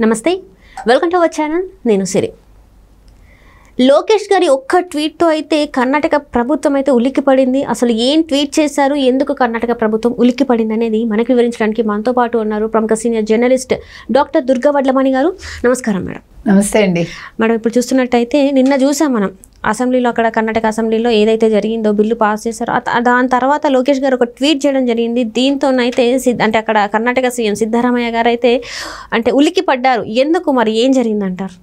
నమస్తే, welcome to our channel. నేను సిరి. లోకేష్ గారి ఒక్క ట్వీట్తో అయితే కర్ణాటక ప్రభుత్వం అయితే ఉలిక్కిపడింది. అసలు ఏం ట్వీట్ చేశారు, ఎందుకు కర్ణాటక ప్రభుత్వం ఉలిక్కిపడింది అనేది మనకు వివరించడానికి మనతో పాటు ఉన్నారు ప్రముఖ senior journalist doctor Durga Vadlamani గారు. నమస్కారం మేడం. నమస్తే అండి మేడం. ఇప్పుడు చూస్తున్నట్టయితే నిన్న చూసాం మనం అసెంబ్లీలో, అక్కడ కర్ణాటక అసెంబ్లీలో ఏదైతే జరిగిందో బిల్లు పాస్ చేశారో దాని తర్వాత లోకేష్ గారు ఒక ట్వీట్ చేయడం జరిగింది. దీంతోనైతే అంటే అక్కడ కర్ణాటక సీఎం సిద్ధరామయ్య గారు అయితే అంటే ఉలిక్కి పడ్డారు. ఎందుకు, మరి ఏం జరిగిందంటారు?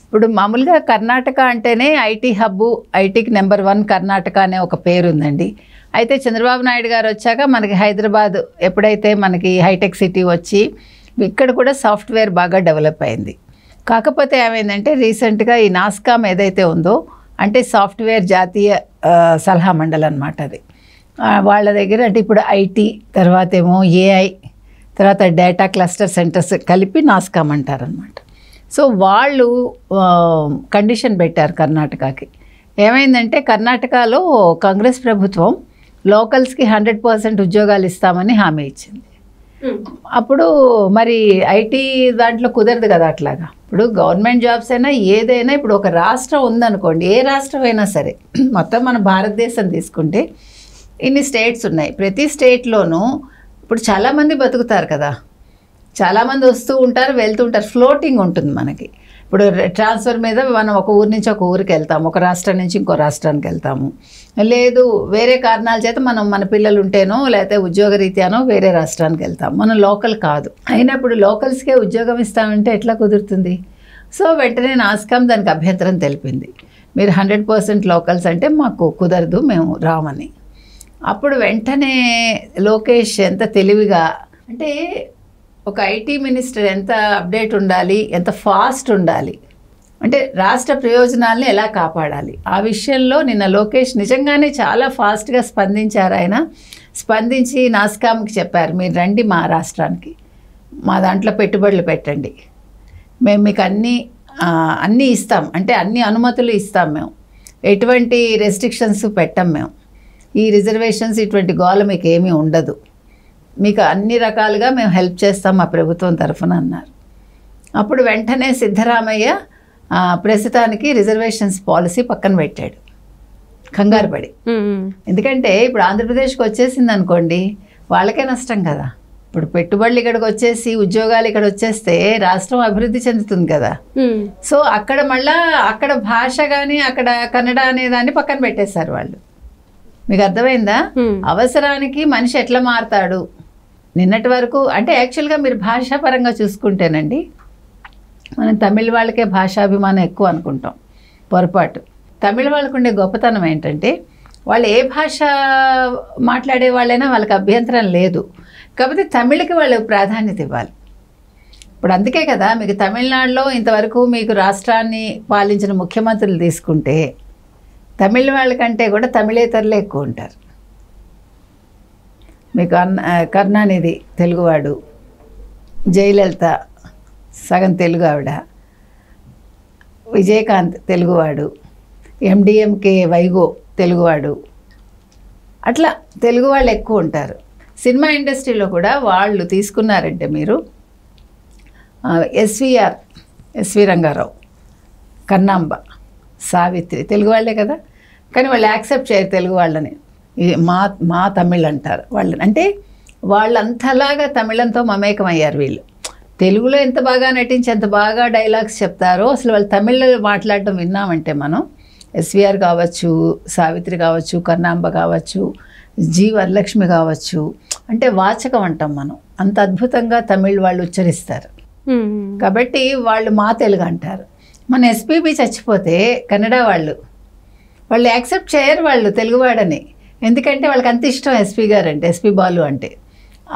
ఇప్పుడు మామూలుగా కర్ణాటక అంటేనే ఐటీ హబ్బు, ఐటీకి నెంబర్ 1 కర్ణాటక అనే ఒక పేరు ఉందండి. అయితే చంద్రబాబు నాయుడు గారు వచ్చాక మనకి హైదరాబాద్ ఎప్పుడైతే మనకి హైటెక్ సిటీ వచ్చి ఇక్కడ కూడా సాఫ్ట్వేర్ బాగా డెవలప్ అయింది. కాకపోతే ఏమైందంటే రీసెంట్గా ఈ నాస్కామ్ ఏదైతే ఉందో అంటే సాఫ్ట్వేర్ జాతీయ సలహా మండలి అన్నమాట. అది వాళ్ళ దగ్గర అంటే ఇప్పుడు ఐటీ తర్వాత ఏమో ఏఐ తర్వాత డేటా క్లస్టర్ సెంటర్స్ కలిపి నాస్కామ్ అంటారనమాట. సో వాళ్ళు కండిషన్ పెట్టారు కర్ణాటకకి. ఏమైందంటే కర్ణాటకలో కాంగ్రెస్ ప్రభుత్వం లోకల్స్కి 100% ఉద్యోగాలు ఇస్తామని హామీ ఇచ్చింది. అప్పుడు మరి ఐటీ దాంట్లో కుదరదు కదా అట్లాగా. ఇప్పుడు గవర్నమెంట్ జాబ్స్ అయినా ఏదైనా ఇప్పుడు ఒక రాష్ట్రం ఉందనుకోండి, ఏ రాష్ట్రం అయినా సరే, మొత్తం మన భారతదేశం తీసుకుంటే ఇన్ని స్టేట్స్ ఉన్నాయి. ప్రతి స్టేట్లోనూ ఇప్పుడు చాలామంది బతుకుతారు కదా, చాలామంది వస్తూ ఉంటారు వెళ్తూ ఉంటారు, ఫ్లోటింగ్ ఉంటుంది మనకి. ఇప్పుడు ట్రాన్స్ఫర్ మీద మనం ఒక ఊరి నుంచి ఒక ఊరికి వెళ్తాము, ఒక రాష్ట్రం నుంచి ఇంకో రాష్ట్రానికి వెళ్తాము, లేదు వేరే కారణాల చేత మన పిల్లలు ఉంటేనో లేకపోతే ఉద్యోగ రీత్యానో వేరే రాష్ట్రానికి వెళ్తాము. మనం లోకల్ కాదు. అయినప్పుడు లోకల్స్కే ఉద్యోగం ఇస్తామంటే ఎట్లా కుదురుతుంది? సో వెంటనే నాస్కామ్ దానికి అభ్యంతరం తెలిపింది. మీరు 100% లోకల్స్ అంటే మాకు కుదరదు, మేము రామని. అప్పుడు వెంటనే లోకేష్ ఎంత తెలివిగా, అంటే ఒక ఐటీ మినిస్టర్ ఎంత అప్డేట్ ఉండాలి, ఎంత ఫాస్ట్ ఉండాలి, అంటే రాష్ట్ర ప్రయోజనాలను ఎలా కాపాడాలి, ఆ విషయంలో నిన్న లోకేష్ నిజంగానే చాలా ఫాస్ట్గా స్పందించారు. ఆయన స్పందించి నాస్కామ్కి చెప్పారు, మీరు రండి మా రాష్ట్రానికి, మా దాంట్లో పెట్టుబడులు పెట్టండి, మేము మీకు అన్నీ ఇస్తాం, అంటే అన్ని అనుమతులు ఇస్తాం, మేము ఎటువంటి రెస్ట్రిక్షన్స్ పెట్టాం, మేము ఈ రిజర్వేషన్స్ ఇటువంటి గోల మీకు ఏమీ ఉండదు, మీకు అన్ని రకాలుగా మేము హెల్ప్ చేస్తాం మా ప్రభుత్వం తరఫున అన్నారు. అప్పుడు వెంటనే సిద్ధరామయ్య ప్రస్తుతానికి రిజర్వేషన్స్ పాలసీ పక్కన పెట్టాడు, కంగారు పడి. ఎందుకంటే ఇప్పుడు ఆంధ్రప్రదేశ్కి వచ్చేసింది అనుకోండి, వాళ్ళకే నష్టం కదా. ఇప్పుడు పెట్టుబడులు ఇక్కడికి వచ్చేసి ఉద్యోగాలు ఇక్కడ వచ్చేస్తే రాష్ట్రం అభివృద్ధి చెందుతుంది కదా. సో అక్కడ మళ్ళా అక్కడ భాష కానీ అక్కడ కన్నడ అనే దాన్ని పక్కన పెట్టేశారు వాళ్ళు. మీకు అర్థమైందా? అవసరానికి మనిషి ఎట్లా మారుతాడు. నిన్నటి వరకు అంటే యాక్చువల్గా మీరు భాషాపరంగా చూసుకుంటేనండి, మనం తమిళ వాళ్ళకే భాషాభిమానం ఎక్కువ అనుకుంటాం, పొరపాటు. తమిళ వాళ్ళకు ఉండే గొప్పతనం ఏంటంటే వాళ్ళు ఏ భాష మాట్లాడే వాళ్ళైనా వాళ్ళకి అభ్యంతరం లేదు, కాకపోతే తమిళకి వాళ్ళు ప్రాధాన్యత ఇవ్వాలి. ఇప్పుడు అందుకే కదా మీకు తమిళనాడులో ఇంతవరకు మీకు రాష్ట్రాన్ని పాలించిన ముఖ్యమంత్రులు తీసుకుంటే తమిళ వాళ్ళకంటే కూడా తమిళేతరులే ఎక్కువ ఉంటారు. మీకు కరుణానిధి తెలుగువాడు, జయలలిత సగం తెలుగు ఆవిడ, విజయకాంత్ తెలుగువాడు, ఎండిఎంకే వైగో తెలుగువాడు, అట్లా తెలుగు వాళ్ళు ఎక్కువ ఉంటారు. సినిమా ఇండస్ట్రీలో కూడా వాళ్ళు తీసుకున్నారంటే మీరు ఎస్వి రంగారావు, కన్నాంబ, సావిత్రి తెలుగు వాళ్ళే కదా, కానీ వాళ్ళు యాక్సెప్ట్ చేయరు తెలుగు వాళ్ళని, మా తమిళ్ అంటారు వాళ్ళని. అంటే వాళ్ళంతలాగా తమిళంతో మమేకమయ్యారు వీళ్ళు. తెలుగులో ఎంత బాగా నటించి ఎంత బాగా డైలాగ్స్ చెప్తారో అసలు వాళ్ళు తమిళ్లో మాట్లాడటం విన్నామంటే మనం, ఎస్విఆర్ కావచ్చు, సావిత్రి కావచ్చు, కన్నాంబ కావచ్చు, జి వరలక్ష్మి కావచ్చు, అంటే వాచకం అంటాం మనం, అంత అద్భుతంగా తమిళ్ వాళ్ళు ఉచ్చరిస్తారు. కాబట్టి వాళ్ళు మా తెలుగు అంటారు. మన ఎస్పీబీ చచ్చిపోతే కన్నడ వాళ్ళు యాక్సెప్ట్ చేయరు వాళ్ళు తెలుగువాడని, ఎందుకంటే వాళ్ళకి అంత ఇష్టం ఎస్పీ గారు అంటే, ఎస్పీ బాలు అంటే.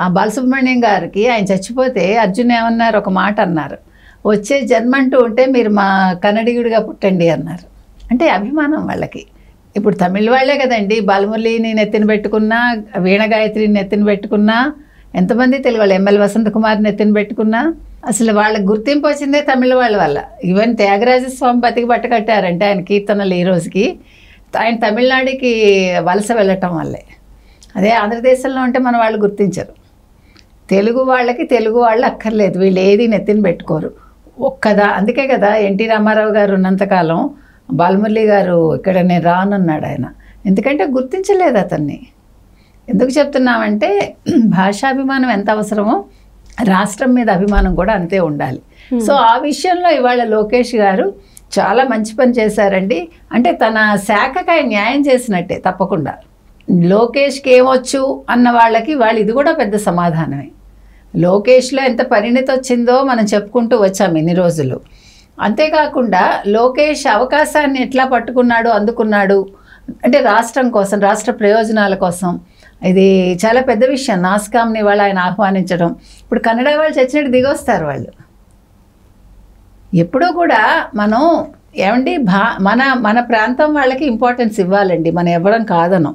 ఆ బాలసుబ్రహ్మణ్యం గారికి ఆయన చచ్చిపోతే అర్జున్ ఏమన్నారు, ఒక మాట అన్నారు, వచ్చే జన్మ అంటూ ఉంటే మీరు మా కన్నడిగుడిగా పుట్టండి అన్నారు. అంటే అభిమానం వాళ్ళకి. ఇప్పుడు తమిళ వాళ్ళే కదండి, బాలమురళిని నెత్తిన పెట్టుకున్నా, వీణ గాయత్రిని నెత్తిన పెట్టుకున్నా, ఎంతమంది తెలుగు వాళ్ళు, ఎంఎల్ వసంత కుమార్ని నెత్తిన పెట్టుకున్నా, అసలు వాళ్ళకి గుర్తింపు వచ్చిందే తమిళ వాళ్ళ వల్ల. ఈవెన్ త్యాగరాజస్వామి బతికి బట్ట కట్టారంటే ఆయన కీర్తనలు ఈ రోజుకి, ఆయన తమిళనాడుకి వలస వెళ్ళటం వల్లే. అదే ఆంధ్రదేశంలో ఉంటే మన వాళ్ళు గుర్తించరు. తెలుగు వాళ్ళకి తెలుగు వాళ్ళు అక్కర్లేదు, వీళ్ళు ఏది నెత్తిన పెట్టుకోరు అందుకే కదా ఎన్టీ రామారావు గారు ఉన్నంతకాలం బాలమురళి గారు ఇక్కడ నేను రానన్నాడు ఆయన. ఎందుకంటే గుర్తించలేదు అతన్ని. ఎందుకు చెప్తున్నామంటే భాషాభిమానం ఎంత అవసరమో రాష్ట్రం మీద అభిమానం కూడా అంతే ఉండాలి. సో ఆ విషయంలో ఇవాళ లోకేష్ గారు చాలా మంచి పని చేశారండి. అంటే తన శాఖకి ఆయన న్యాయం చేసినట్టే తప్పకుండా. లోకేష్కి ఏమొచ్చు అన్న వాళ్ళకి వాళ్ళు ఇది కూడా పెద్ద సమాధానమే. లోకేష్లో ఎంత పరిణతి వచ్చిందో మనం చెప్పుకుంటూ వచ్చాము ఇన్ని రోజులు. అంతేకాకుండా లోకేష్ అవకాశాన్ని ఎట్లా పట్టుకున్నాడు, అందుకున్నాడు అంటే రాష్ట్రం కోసం, రాష్ట్ర ప్రయోజనాల కోసం. ఇది చాలా పెద్ద విషయం. నాస్కామ్ని వాళ్ళు ఆయన ఆహ్వానించడం. ఇప్పుడు కన్నడ వాళ్ళు చచ్చినట్టు దిగొస్తారు వాళ్ళు. ఎప్పుడూ కూడా మనం ఏమండి మన ప్రాంతం వాళ్ళకి ఇంపార్టెన్స్ ఇవ్వాలండి. మనం ఇవ్వడం కాదనం.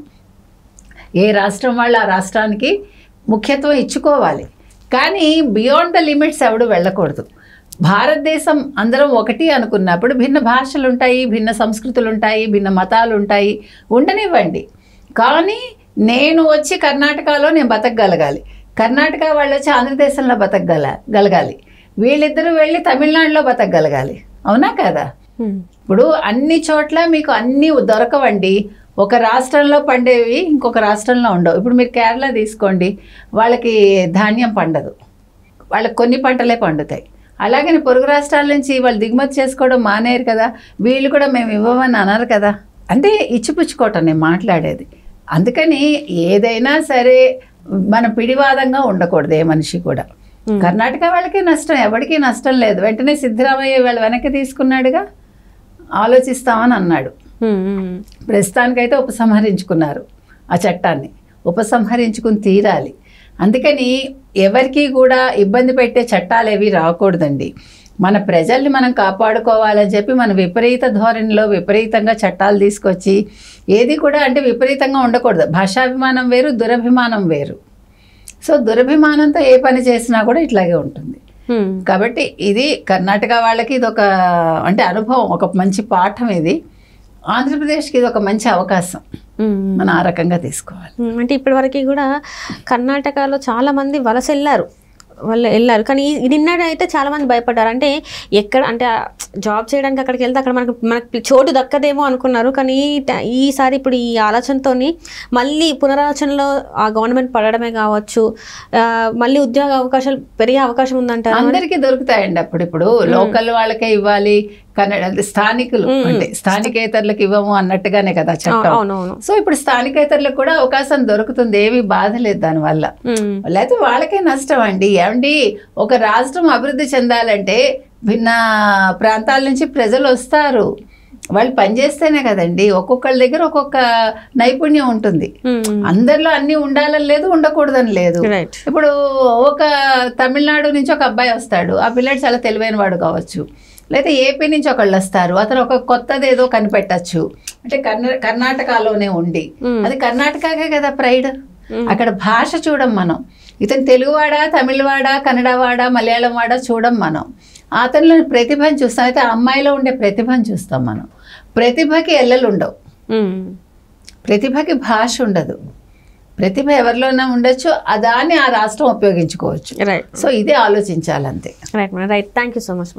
ఏ రాష్ట్రం వాళ్ళు ఆ రాష్ట్రానికి ముఖ్యత్వం ఇచ్చుకోవాలి. కానీ బియాండ్ ద లిమిట్స్ ఎవడు వెళ్ళకూడదు. భారతదేశం అందరం ఒకటి అనుకున్నప్పుడు భిన్న భాషలు ఉంటాయి, భిన్న సంస్కృతులు ఉంటాయి, భిన్న మతాలు ఉంటాయి, ఉండనివ్వండి. కానీ నేను వచ్చి కర్ణాటకలో నేను బతకగలగాలి, కర్ణాటక వాళ్ళు వచ్చి ఆంధ్రదేశంలో బతకగలగాలి, వీళ్ళిద్దరూ వెళ్ళి తమిళనాడులో బతకగలగాలి. అవునా కదా? ఇప్పుడు అన్ని చోట్ల మీకు అన్నీ దొరకవండి. ఒక రాష్ట్రంలో పండేవి ఇంకొక రాష్ట్రంలో ఉండవు. ఇప్పుడు మీరు కేరళ తీసుకోండి, వాళ్ళకి ధాన్యం పండదు, వాళ్ళకి కొన్ని పంటలే పండుతాయి. అలాగని పొరుగు రాష్ట్రాల నుంచి వాళ్ళు దిగుమతి చేసుకోవడం మానేరు కదా, వీళ్ళు కూడా మేము ఇవ్వమని అన్నారు కదా. అంటే ఇచ్చిపుచ్చుకోవటం నేను మాట్లాడేది. అందుకని ఏదైనా సరే మన పిడివాదంగా ఉండకూడదు ఏ మనిషి కూడా. కర్ణాటక వాళ్ళకి నష్టం, ఎవరికి నష్టం లేదు. వెంటనే సిద్ధరామయ్య వాళ్ళు వెనక్కి తీసుకున్నాడుగా, ఆలోచిస్తామని అన్నాడు. ప్రస్తుతానికైతే ఉపసంహరించుకున్నారు ఆ చట్టాన్ని, ఉపసంహరించుకుని తీరాలి. అందుకని ఎవరికి కూడా ఇబ్బంది పెట్టే చట్టాలు ఏవి రాకూడదండి. మన ప్రజల్ని మనం కాపాడుకోవాలని చెప్పి మన విపరీత ధోరణిలో విపరీతంగా చట్టాలు తీసుకొచ్చి ఏది కూడా అంటే విపరీతంగా ఉండకూడదు. భాషాభిమానం వేరు, దురభిమానం వేరు. సో దురభిమానంతో ఏ పని చేసినా కూడా ఇట్లాగే ఉంటుంది. కాబట్టి ఇది కర్ణాటక వాళ్ళకి ఇది ఒక అంటే అనుభవం, ఒక మంచి పాఠం. ఇది ఆంధ్రప్రదేశ్కి ఇది ఒక మంచి అవకాశం. మనం ఆ రకంగా తీసుకోవాలి. అంటే ఇప్పటివరకు కూడా కర్ణాటకలో చాలా మంది వలస వెళ్ళారు, కానీ నిన్నైతే చాలా మంది భయపడ్డారు. అంటే ఎక్కడ అంటే జాబ్ చేయడానికి అక్కడికి వెళ్తే అక్కడ మనకు చోటు దక్కదేమో అనుకున్నారు. కానీ ఈసారి ఇప్పుడు ఈ ఆలోచనతో మళ్ళీ పునరాలోచనలో ఆ గవర్నమెంట్ పడడమే కావచ్చు, మళ్ళీ ఉద్యోగ అవకాశాలు పెరిగే అవకాశం ఉందంటారు. అందరికీ దొరుకుతాయండి. ఇప్పుడు లోకల్ వాళ్ళకే ఇవ్వాలి, స్థానికులు అంటే స్థానికేతరులకు ఇవ్వము అన్నట్టుగానే కదా చట్టం. సో ఇప్పుడు స్థానికేతరులకు కూడా అవకాశం దొరుకుతుంది, ఏమీ బాధ లేదు దానివల్ల. లేకపోతే వాళ్ళకే నష్టం అండి. ఏమండి, ఒక రాష్ట్రం అభివృద్ధి చెందాలంటే భిన్న ప్రాంతాల నుంచి ప్రజలు వస్తారు, వాళ్ళు పనిచేస్తేనే కదండి. ఒక్కొక్కళ్ళ దగ్గర ఒక్కొక్క నైపుణ్యం ఉంటుంది. అందరిలో అన్ని ఉండాలని లేదు, ఉండకూడదని లేదు. ఇప్పుడు ఒక తమిళనాడు నుంచి ఒక అబ్బాయి వస్తాడు, ఆ పిల్లాడు చాలా తెలివైన వాడు కావచ్చు. లేదా ఏపీ నుంచి ఒకళ్ళు వస్తారు, అతను ఒక కొత్తది ఏదో కనిపెట్టచ్చు. అంటే కర్ణాటకలోనే ఉండి, అది కర్ణాటకకే కదా ప్రైడ్. అక్కడ భాష చూడం మనం. ఇతను తెలుగువాడా, తమిళవాడా, కన్నడవాడా, మలయాళం వాడా చూడం మనం. అతనిలో ప్రతిభను చూస్తాం. అయితే ఆ అమ్మాయిలో ఉండే ప్రతిభను చూస్తాం మనం. ప్రతిభకి ఎల్లలు ఉండవు, ప్రతిభకి భాష ఉండదు. ప్రతిభ ఎవరిలోనే ఉండొచ్చు, దాన్ని ఆ రాష్ట్రం ఉపయోగించుకోవచ్చు. సో ఇదే ఆలోచించాలంతే. Right thank you so much.